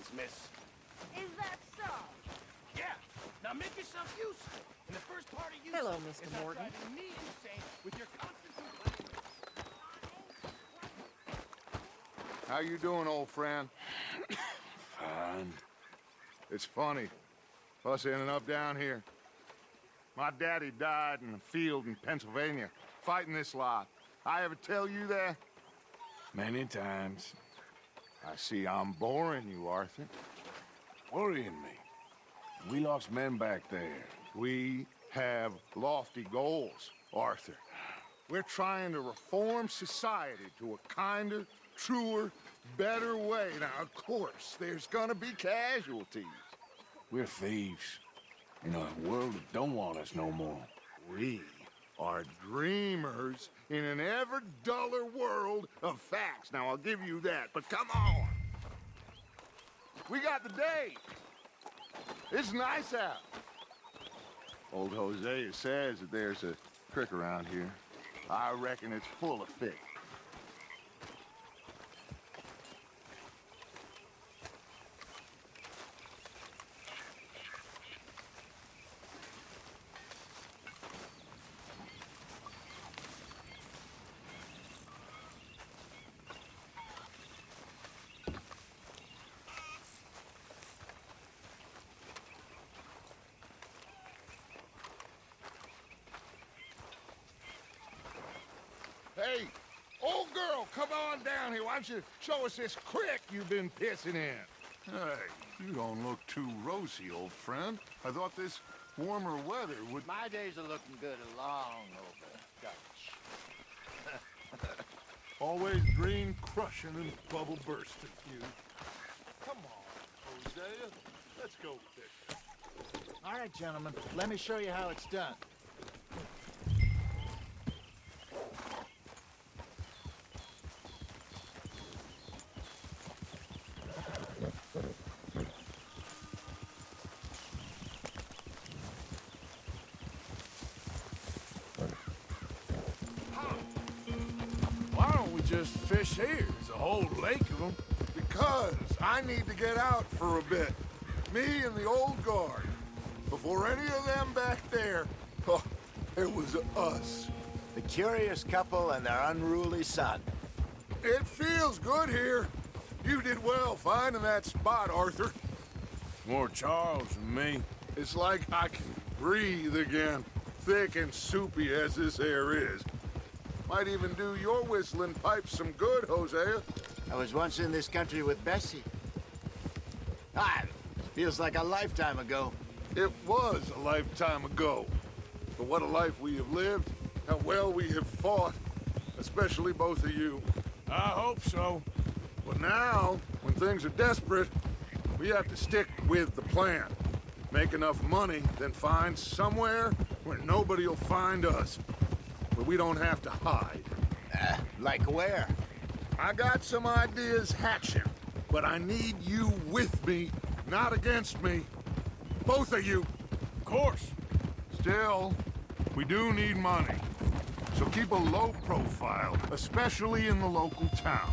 things, miss. Is that so? Yeah. Now make yourself useful. In the first part of you. Hello, Mr. is not Morgan. driving me insane with your constant complaining. How you doing, old friend? Fine. It's funny, us ending up down here. My daddy died in a field in Pennsylvania, fighting this lot. I ever tell you that? Many times. I see I'm boring you, Arthur. Worrying me. We lost men back there. We have lofty goals, Arthur. We're trying to reform society to a kinder, truer, better way. Now, of course, there's gonna be casualties. We're thieves. In a world that don't want us no more. We are dreamers in an ever duller world of facts. Now, I'll give you that, but come on. We got the day. It's nice out. Old Hosea says that there's a creek around here. I reckon it's full of fish. Hey, old girl, come on down here. Why don't you show us this creek you've been pissing in? Hey, you don't look too rosy, old friend. I thought this warmer weather would... My days are looking good along over, Dutch. Always green crushing and bubble bursting, you. Come on, Hosea. Let's go fishing. All right, gentlemen, let me show you how it's done. Why don't we just fish here? There's a whole lake of them. Because I need to get out for a bit. Me and the old guard. Before any of them back there, oh, it was us. The curious couple and their unruly son. It feels good here. You did well finding that spot, Arthur. More Charles than me. It's like I can breathe again, thick and soupy as this air is. Might even do your whistling pipes some good, Hosea. I was once in this country with Bessie. Feels like a lifetime ago. It was a lifetime ago. But what a life we have lived, how well we have fought, especially both of you. I hope so. But now, when things are desperate, we have to stick with the plan. Make enough money, then find somewhere where nobody will find us. Where we don't have to hide. Like where? I got some ideas hatching, but I need you with me, not against me. Both of you. Of course. Still, we do need money. So keep a low profile, especially in the local town.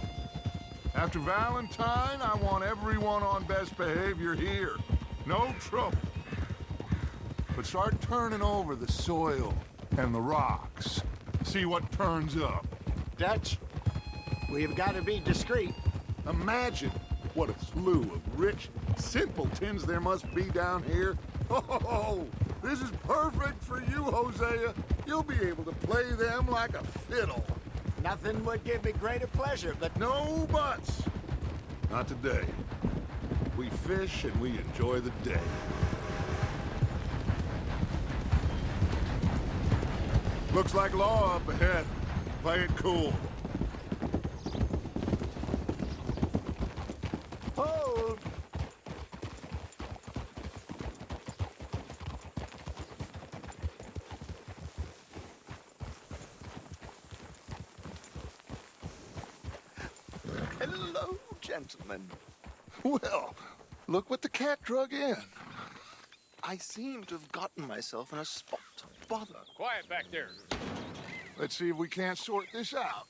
After Valentine, I want everyone on best behavior here. No trouble. But start turning over the soil and the rocks. See what turns up. Dutch, we've got to be discreet. Imagine what a slew of rich simpletons there must be down here. Oh, this is perfect for you, Hosea. You'll be able to play them like a fiddle. Nothing would give me greater pleasure, but No buts. Not today. We fish and we enjoy the day. Looks like law up ahead. Play it cool. hold. Hello, gentlemen. Well, look what the cat drug in. I seem to have gotten myself in a spot of bother. Quiet back there. Let's see if we can't sort this out.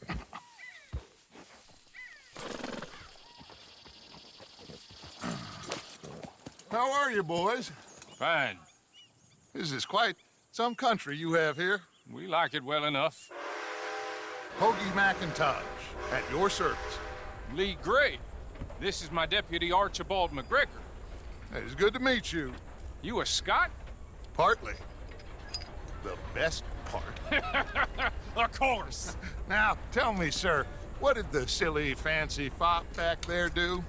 How are you, boys? Fine. This is quite some country you have here. We like it well enough. Hoagie McIntosh, at your service. Lee Gray. This is my deputy Archibald McGregor. It's good to meet you. You a Scot? Partly. The best part. Of course. Now, tell me, sir, what did the silly, fancy fop back there do?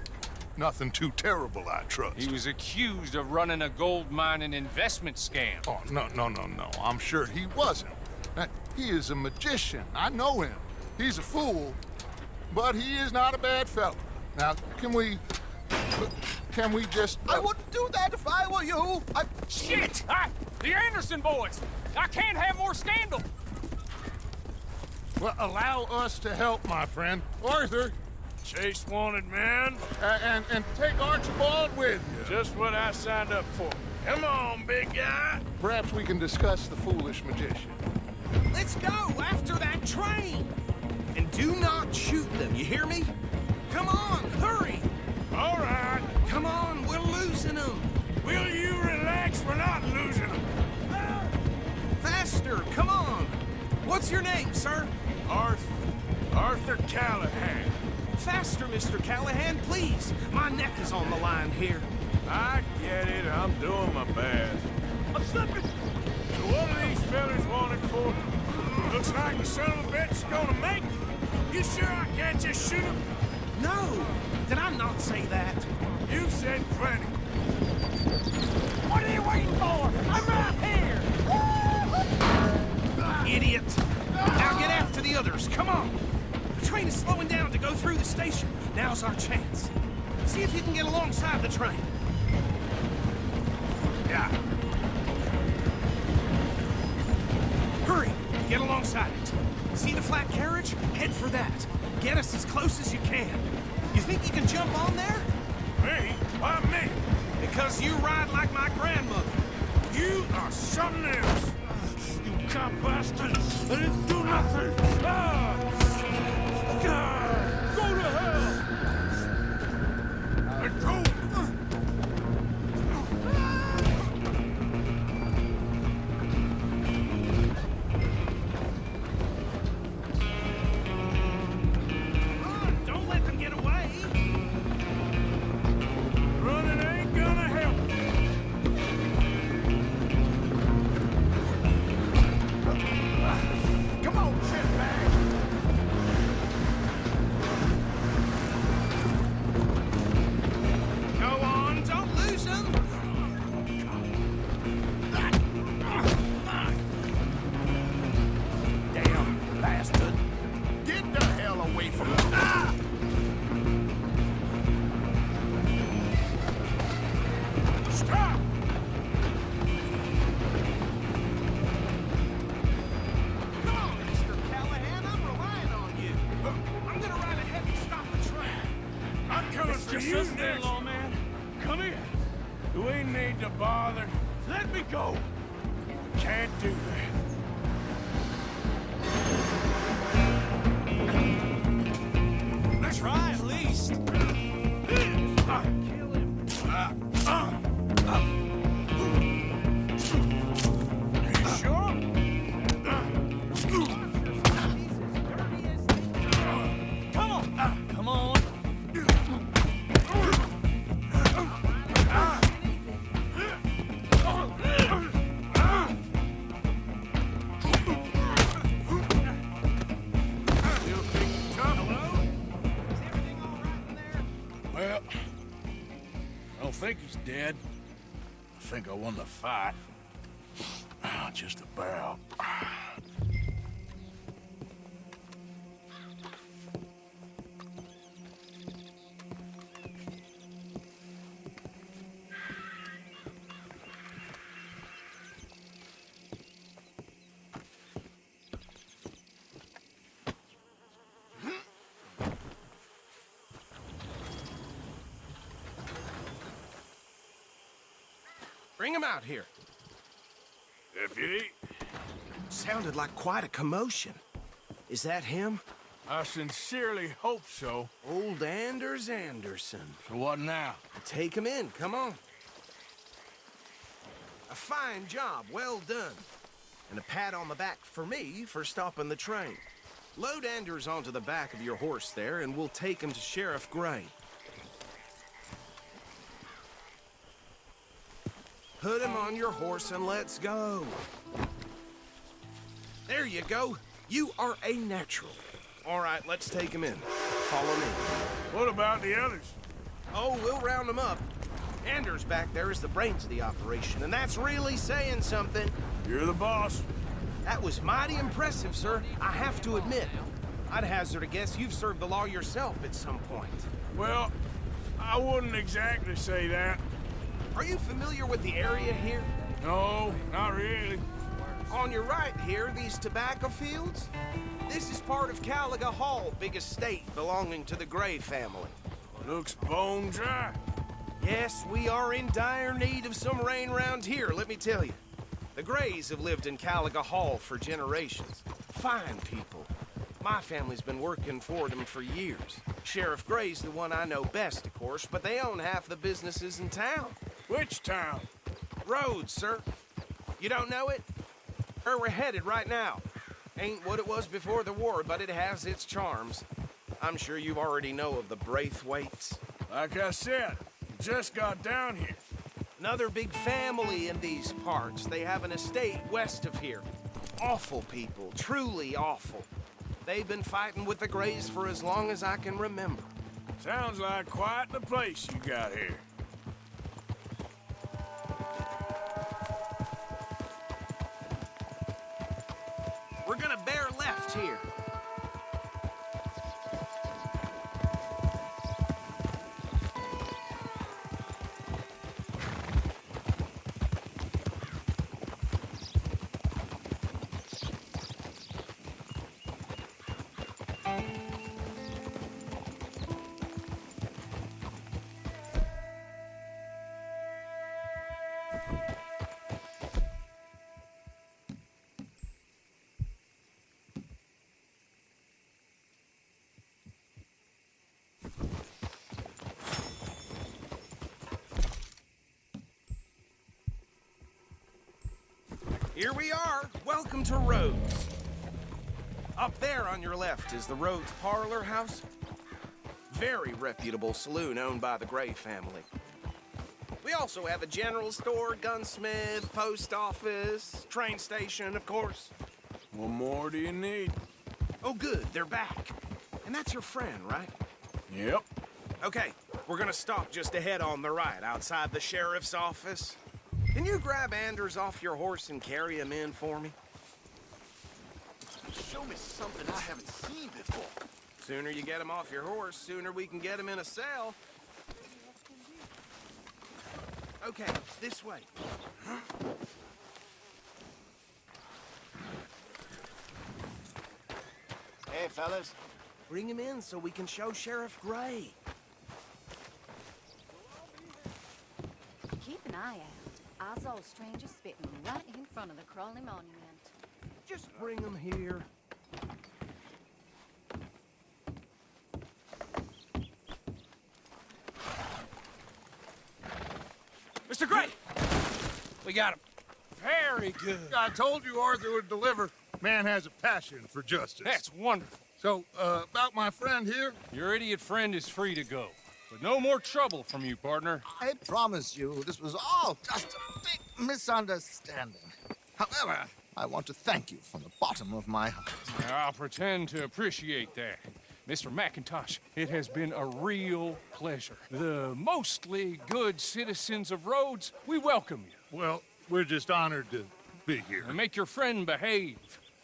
Nothing too terrible, I trust. He was accused of running a gold mining investment scam. Oh, no. I'm sure he wasn't. He is a magician. I know him. He's a fool, but he is not a bad fellow. Now, can we just... I wouldn't do that if I were you. Shit! The Anderson boys! I can't have more scandal! Well, allow us to help, my friend. Arthur, Chase wanted man. and take Archibald with you. Just what I signed up for. Come on, big guy. Perhaps we can discuss the foolish magician. Let's go after that train! And do not shoot them, you hear me? Come on, hurry! All right. Come on, we're losing them! Will you relax? We're not losing them. Faster, come on! What's your name, sir? Arthur Callahan. Faster, Mr. Callahan, please! My neck is on the line here. I get it. I'm doing my best. I'm slipping! So what are these fellas wanted for? Looks like the son of a bitch is gonna make it. You sure I can't just shoot him? No! Did I not say that? You said plenty. What are you waiting for? I'm right here! Idiot! Now get after the others, come on! The train is slowing down to go through the station. Now's our chance. See if you can get alongside the train. Yeah. Hurry! Get alongside it. See the flat carriage? Head for that. Get us as close as you can. You think you can jump on there? Me? Why me? Because you ride like my grandmother. You are something else. You cop bastard. I didn't do nothing. Go to hell. Let go. Don't let them get away. Running ain't gonna help. Come on, shitbag. Go on, don't lose them. Damn bastard. Get the hell away from me. Stop. Come on, Mr. Callahan, I'm relying on you. I'm gonna ride ahead and stop the train. I'm coming for you next. man. Come here. Do we need to bother? Let me go. Can't do that. Let's try at least. Kill him. You sure? Come on. Come on. Still think you're tough? Hello? Is everything all right in there? Well, I don't think he's dead. I think I won the fight. Just about. Bring him out here. Deputy, Sounded like quite a commotion. Is that him? I sincerely hope so. Old Anders Anderson. So what now? Take him in, come on. A fine job, well done. And a pat on the back for me for stopping the train. Load Anders onto the back of your horse there, and we'll take him to Sheriff Gray. Put him on your horse and let's go. There you go. You are a natural. All right, let's take him in. Follow me. What about the others? Oh, we'll round them up. Anders back there is the brains of the operation, and that's really saying something. You're the boss. That was mighty impressive, sir. I have to admit. I'd hazard a guess you've served the law yourself at some point. Well, I wouldn't exactly say that. Are you familiar with the area here? No, not really. On your right here, these tobacco fields? This is part of Caliga Hall, big estate belonging to the Gray family. Looks bone dry. Yes, we are in dire need of some rain round here, let me tell you. The Grays have lived in Caliga Hall for generations. Fine people. My family's been working for them for years. Sheriff Gray's the one I know best, of course, but they own half the businesses in town. Which town? Rhodes, sir. You don't know it? Where we're headed right now. Ain't what it was before the war, but it has its charms. I'm sure you already know of the Braithwaites. Like I said, just got down here. Another big family in these parts. They have an estate west of here. Awful people, truly awful. They've been fighting with the Grays for as long as I can remember. Sounds like quite the place you got here. We're gonna bear left here. Here we are. Welcome to Rhodes. Up there on your left is the Rhodes Parlor House. Very reputable saloon owned by the Gray family. We also have a general store, gunsmith, post office, train station, of course. What more do you need? Oh, good. They're back. And that's your friend, right? Yep. Okay, we're gonna stop just ahead on the right, outside the sheriff's office. Can you grab Anders off your horse and carry him in for me? Show me something I haven't seen before. Sooner you get him off your horse, sooner we can get him in a cell. Okay, this way. Hey, fellas. Bring him in so we can show Sheriff Gray. Keep an eye out. I saw a stranger spitting right in front of the Crawley Monument. Just bring him here. Mr. Gray! We got him. Very good. I told you Arthur would deliver. Man has a passion for justice. That's wonderful. So, about my friend here? Your idiot friend is free to go. But no more trouble from you, partner. I promise you, this was all just a big misunderstanding. However, I want to thank you from the bottom of my heart. I'll pretend to appreciate that. Mr. McIntosh, it has been a real pleasure. The mostly good citizens of Rhodes, we welcome you. Well, we're just honored to be here. And make your friend behave.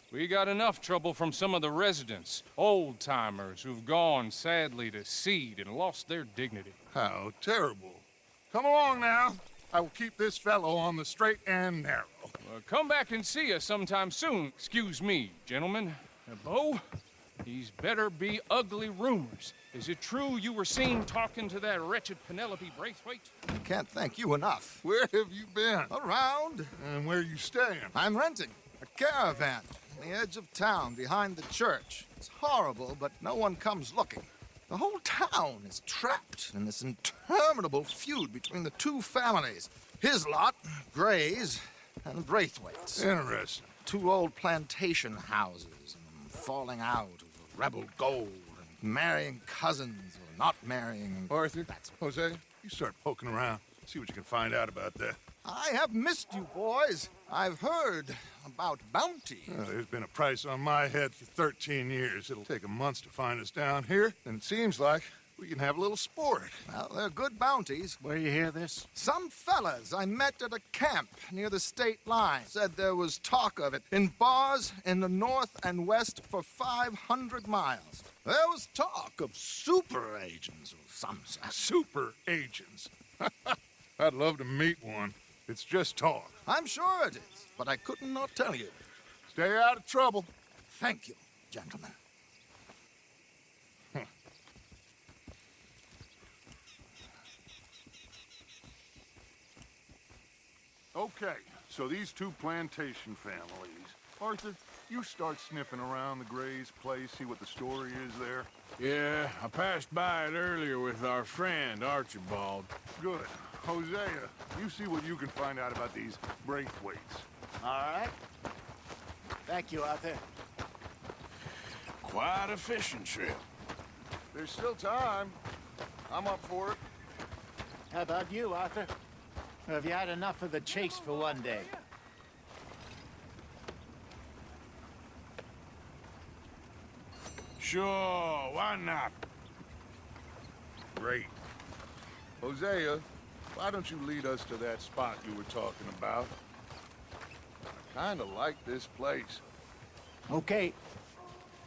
We got enough trouble from some of the residents, old-timers who've gone, sadly, to seed and lost their dignity. How terrible. Come along now. I will keep this fellow on the straight and narrow. Come back and see us sometime soon. Excuse me, gentlemen. Bo, these better be ugly rumors. Is it true you were seen talking to that wretched Penelope Braithwaite? I can't thank you enough. Where have you been? Around. And where are you staying? I'm renting a caravan on the edge of town behind the church. It's horrible, but no one comes looking. The whole town is trapped in this interminable feud between the two families. His lot, Gray's, and Braithwaite's. Interesting. Two old plantation houses, and falling out over rebel gold, and marrying cousins or not marrying. Arthur, Hosea, you start poking around. See what you can find out about that. I have missed you, boys. I've heard about bounty. Well, there's been a price on my head for 13 years. It'll take a month to find us down here, and it seems like we can have a little sport. Well, they're good bounties. Where you hear this? Some fellas I met at a camp near the state line said there was talk of it in bars in the north and west for 500 miles. There was talk of super agents of some sort. Super agents. I'd love to meet one. It's just talk. I'm sure it is, but I couldn't not tell you. Stay out of trouble. Thank you, gentlemen. Okay, so these two plantation families. Arthur, you start sniffing around the Gray's place, see what the story is there. Yeah, I passed by it earlier with our friend, Archibald. Good. Hosea, you see what you can find out about these Braithwaites. All right. Thank you, Arthur. Quite a fishing trip. There's still time. I'm up for it. How about you, Arthur? Or have you had enough of the chase for one day? Sure, why not? Great. Hosea, why don't you lead us to that spot you were talking about? I kinda like this place. Okay.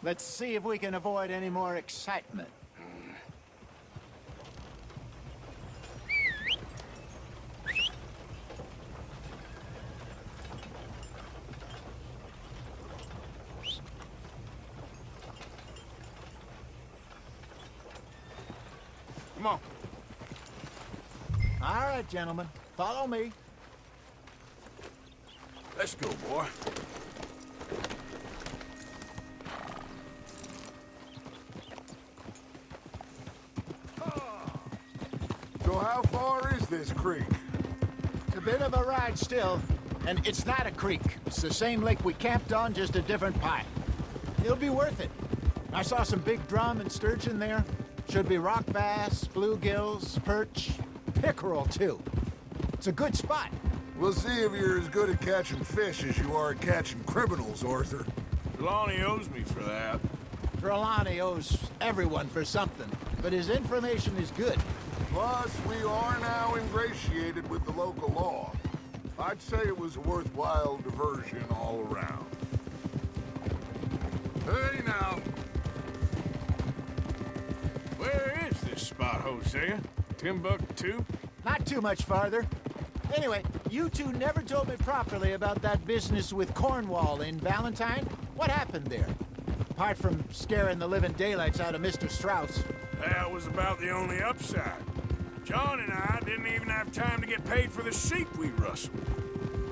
Let's see if we can avoid any more excitement. Come on. All right, gentlemen. Follow me. Let's go, boy. So how far is this creek? It's a bit of a ride still, and it's not a creek. It's the same lake we camped on, just a different pipe. It'll be worth it. I saw some big drum and sturgeon there. Should be rock bass, bluegills, perch, pickerel, too. It's a good spot. We'll see if you're as good at catching fish as you are at catching criminals, Arthur. Lonnie owes me for that. Trelawney owes everyone for something, but his information is good. Plus, we are now ingratiated with the local law. I'd say it was a worthwhile diversion all around. Hey, now. Where is this spot, Hosea? Timbuktu? Not too much farther. Anyway, you two never told me properly about that business with Cornwall in Valentine. What happened there? Apart from scaring the living daylights out of Mr. Strauss. That was about the only upside. John and I didn't even have time to get paid for the sheep we rustled.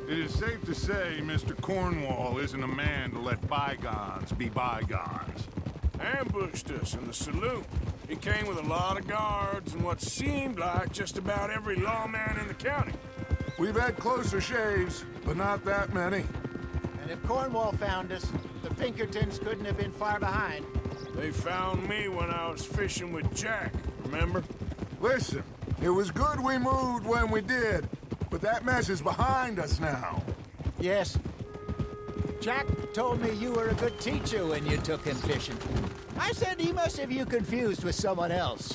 It is safe to say Mr. Cornwall isn't a man to let bygones be bygones. Ambushed us in the saloon. He came with a lot of guards and what seemed like just about every lawman in the county. We've had closer shaves, but not that many. And if Cornwall found us, the Pinkertons couldn't have been far behind. They found me when I was fishing with Jack, remember? Listen, it was good we moved when we did, but that mess is behind us now. Yes. Jack told me you were a good teacher when you took him fishing. I said he must have you confused with someone else.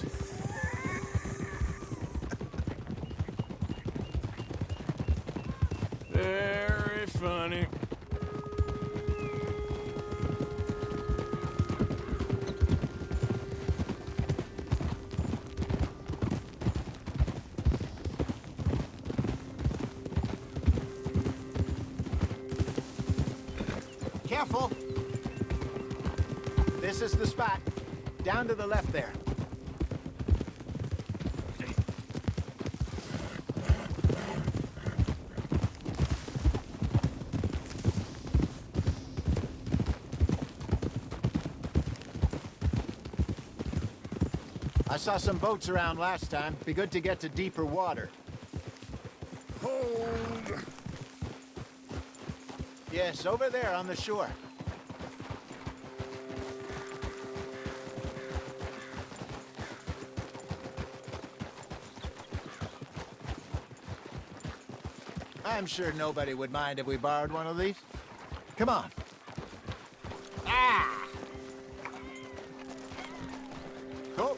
Very funny. Careful. This is the spot. Down to the left there. I saw some boats around last time. Be good to get to deeper water. Hold. Yes, over there on the shore. I'm sure nobody would mind if we borrowed one of these. Come on. Ah! Cool.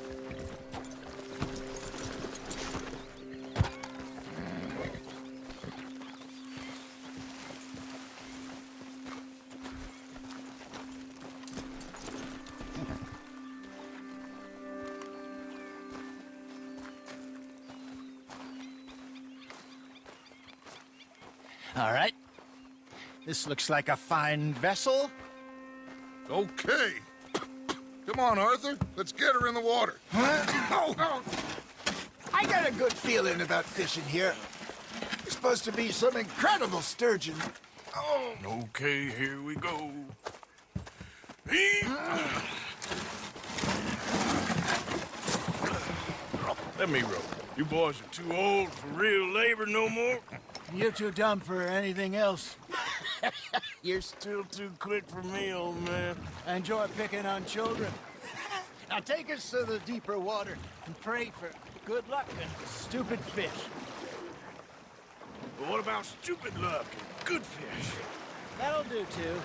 All right. This looks like a fine vessel. Okay. Come on, Arthur. Let's get her in the water. Oh. I got a good feeling about fishing here. It's supposed to be some incredible sturgeon. Oh. Okay, here we go. Let me row. You boys are too old for real labor no more. You're too dumb for anything else. You're still too quick for me, old man. I enjoy picking on children. Now take us to the deeper water and pray for good luck and stupid fish. But what about stupid luck and good fish? That'll do, too.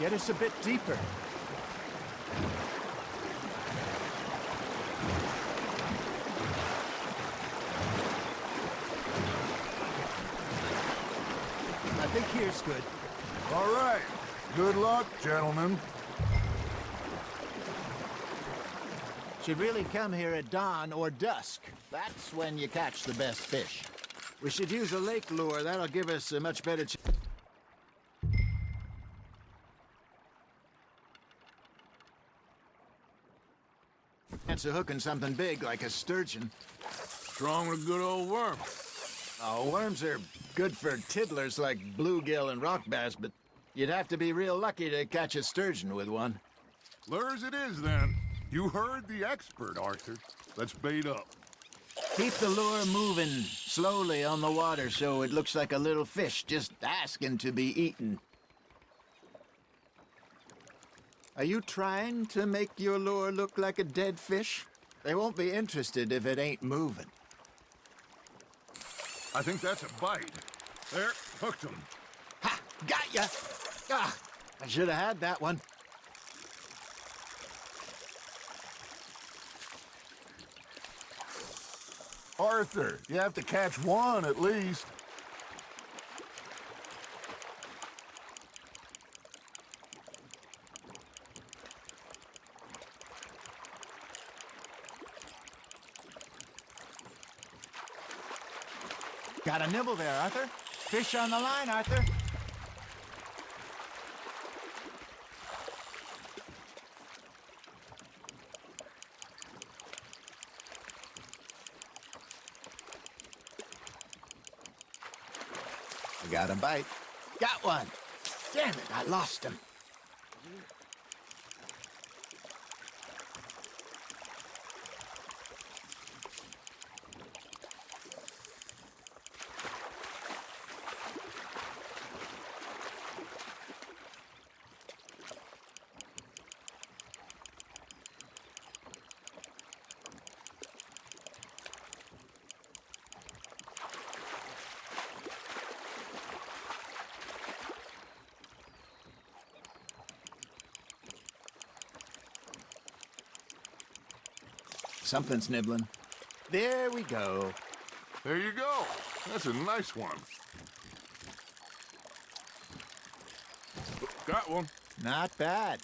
Get us a bit deeper. I think here's good. All right. Good luck, gentlemen. Should really come here at dawn or dusk. That's when you catch the best fish. We should use a lake lure. That'll give us a much better chance of hooking something big like a sturgeon. Strong with a good old worm. Oh, worms are good for tiddlers like bluegill and rock bass, but you'd have to be real lucky to catch a sturgeon with one. Lures it is, then. You heard the expert, Arthur. Let's bait up. Keep the lure moving slowly on the water so it looks like a little fish just asking to be eaten. Are you trying to make your lure look like a dead fish? They won't be interested if it ain't moving. I think that's a bite. There, hooked him. Ha! Got ya! Ah, I should have had that one. Arthur, you have to catch one at least. Got a nibble there, Arthur. Fish on the line, Arthur. I got a bite. Got one. Damn it, I lost him. Something's nibbling. There we go. There you go. That's a nice one. Got one. Not bad.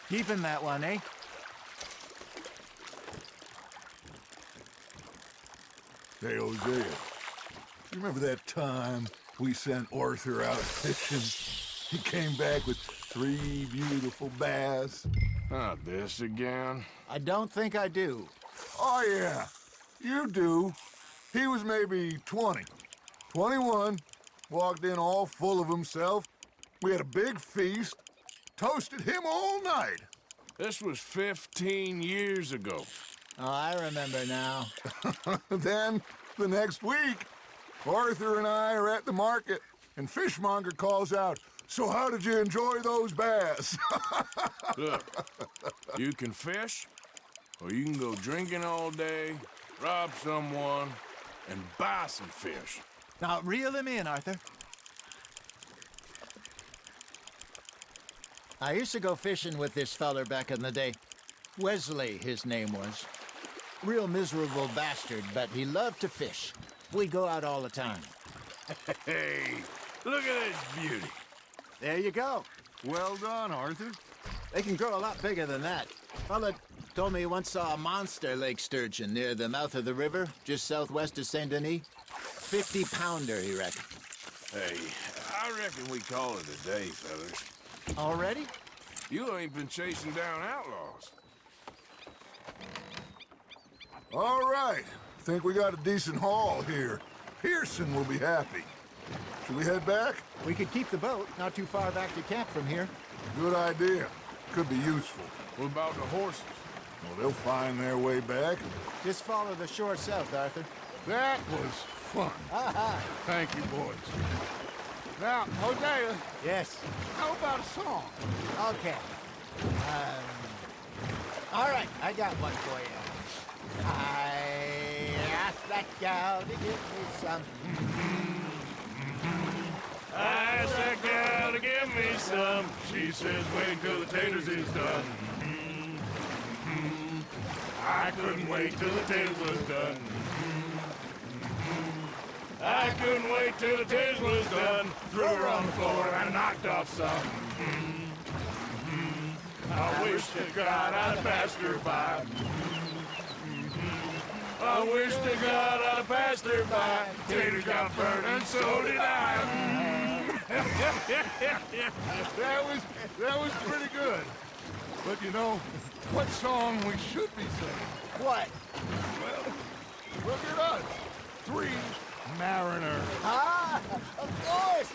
Keeping that one, eh? Hey, Hosea, you remember that time we sent Arthur out fishing? He came back with 3 beautiful bass. Not this again. I don't think I do. Oh, yeah. You do. He was maybe 20. 21. Walked in all full of himself. We had a big feast. Toasted him all night. This was 15 years ago. Oh, I remember now. Then, the next week, Arthur and I are at the market, and Fishmonger calls out, "So how did you enjoy those bass?" Look, you can fish, or you can go drinking all day, rob someone, and buy some fish. Now, reel him in, Arthur. I used to go fishing with this feller back in the day. Wesley, his name was. Real miserable bastard, but he loved to fish. We go out all the time. Hey, look at this beauty. There you go. Well done, Arthur. They can grow a lot bigger than that. Fella told me he once saw a monster lake sturgeon near the mouth of the river, just southwest of Saint Denis. 50-pounder, he reckoned. Hey, I reckon we call it a day, fellas. Already? You ain't been chasing down outlaws. All right. Think we got a decent haul here. Pearson will be happy. Should we head back? We could keep the boat not too far back to camp from here. Good idea. Could be useful. What about the horses? Well, they'll find their way back. Just follow the shore south, Arthur. That was fun. Thank you, boys. Now, Hosea, Yes. how about a song? Okay. All right, I got one for you. I asked that gal to give me some. I asked that gal to give me some. She says, wait till the taters is done. I couldn't wait till the taters was done. I couldn't wait till the taters was done. Threw her on the floor and I knocked off some. I wish to God I'd passed her by. I wish to God I'd passed her by. Taters got burned and so did I. That was pretty good. But you know, what song we should be singing? What? Well, look at us. 3 mariners. Ah, of course.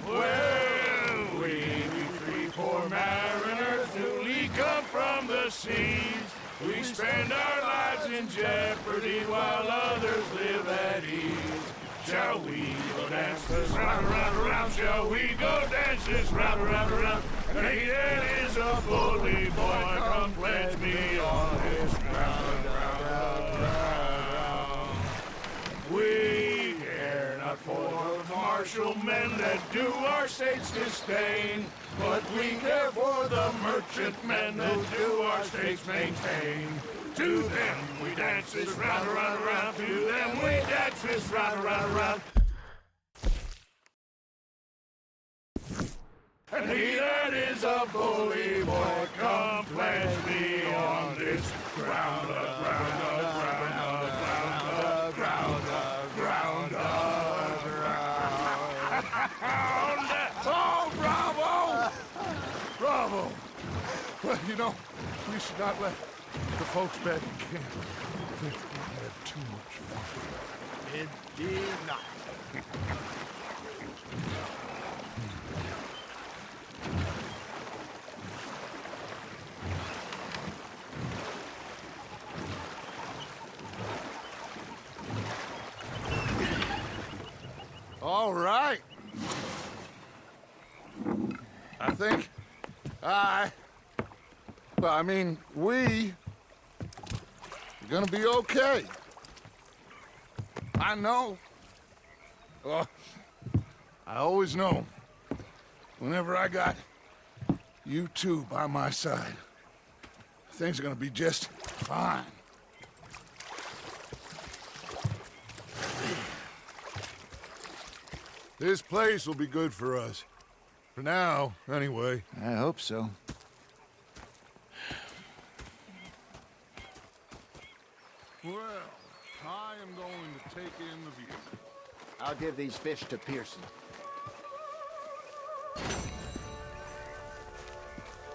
Well, we 3 poor mariners newly come from the seas. We spend our lives in jeopardy while others live at ease. Shall we go dance this round, around, around? Shall we go dance this round, around, around? Hey, that is a bully boy, come pledge me on this ground, ground. We care not for the martial men that do our states disdain, but we care for the merchant men that do our states maintain. To them we dance this round, around, around. To them we dance this round, around, around. And he that is a bully boy, come pledge me on this ground, ground, ground, ground, ground, ground, ground. Oh, bravo! Bravo! Well, you know, we should not let the folks back in camp think we had too much fun. Indeed not. All right. I think we are gonna be okay. I know. Well, I always know whenever I got you two by my side, things are gonna be just fine. This place will be good for us. For now, anyway. I hope so. Well, I am going to take in the view. I'll give these fish to Pearson.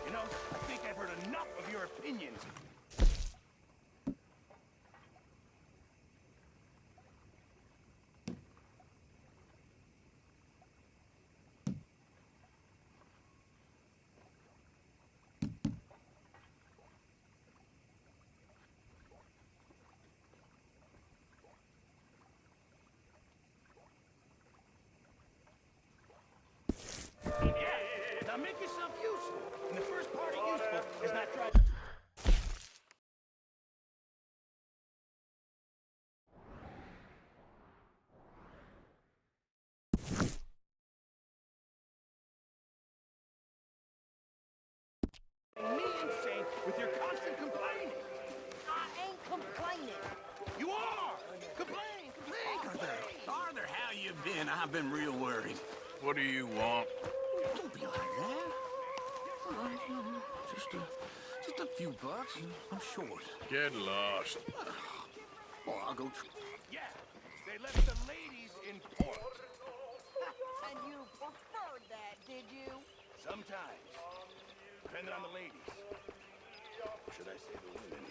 You know, I think I've heard enough of your opinions. me insane with your constant complaining. I ain't complaining. You are! Complain! Arthur, how you been? I've been real worried. What do you want? Don't be like that. All right, just a few bucks. I'm short. Get lost. Well, I'll go. Yeah, they left the ladies in port. And you preferred that, did you? Sometimes, depending on the ladies. Or should I say the women?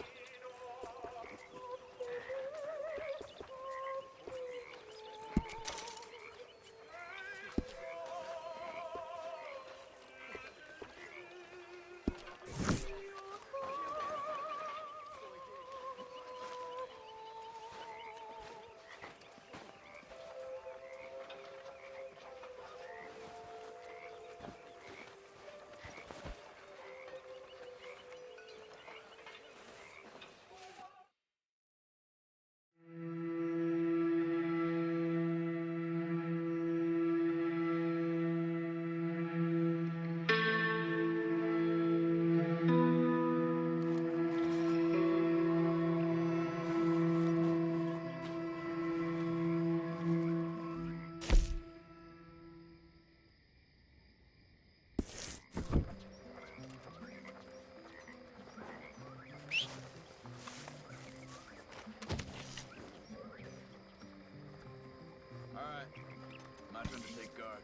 All right, my turn to take guard.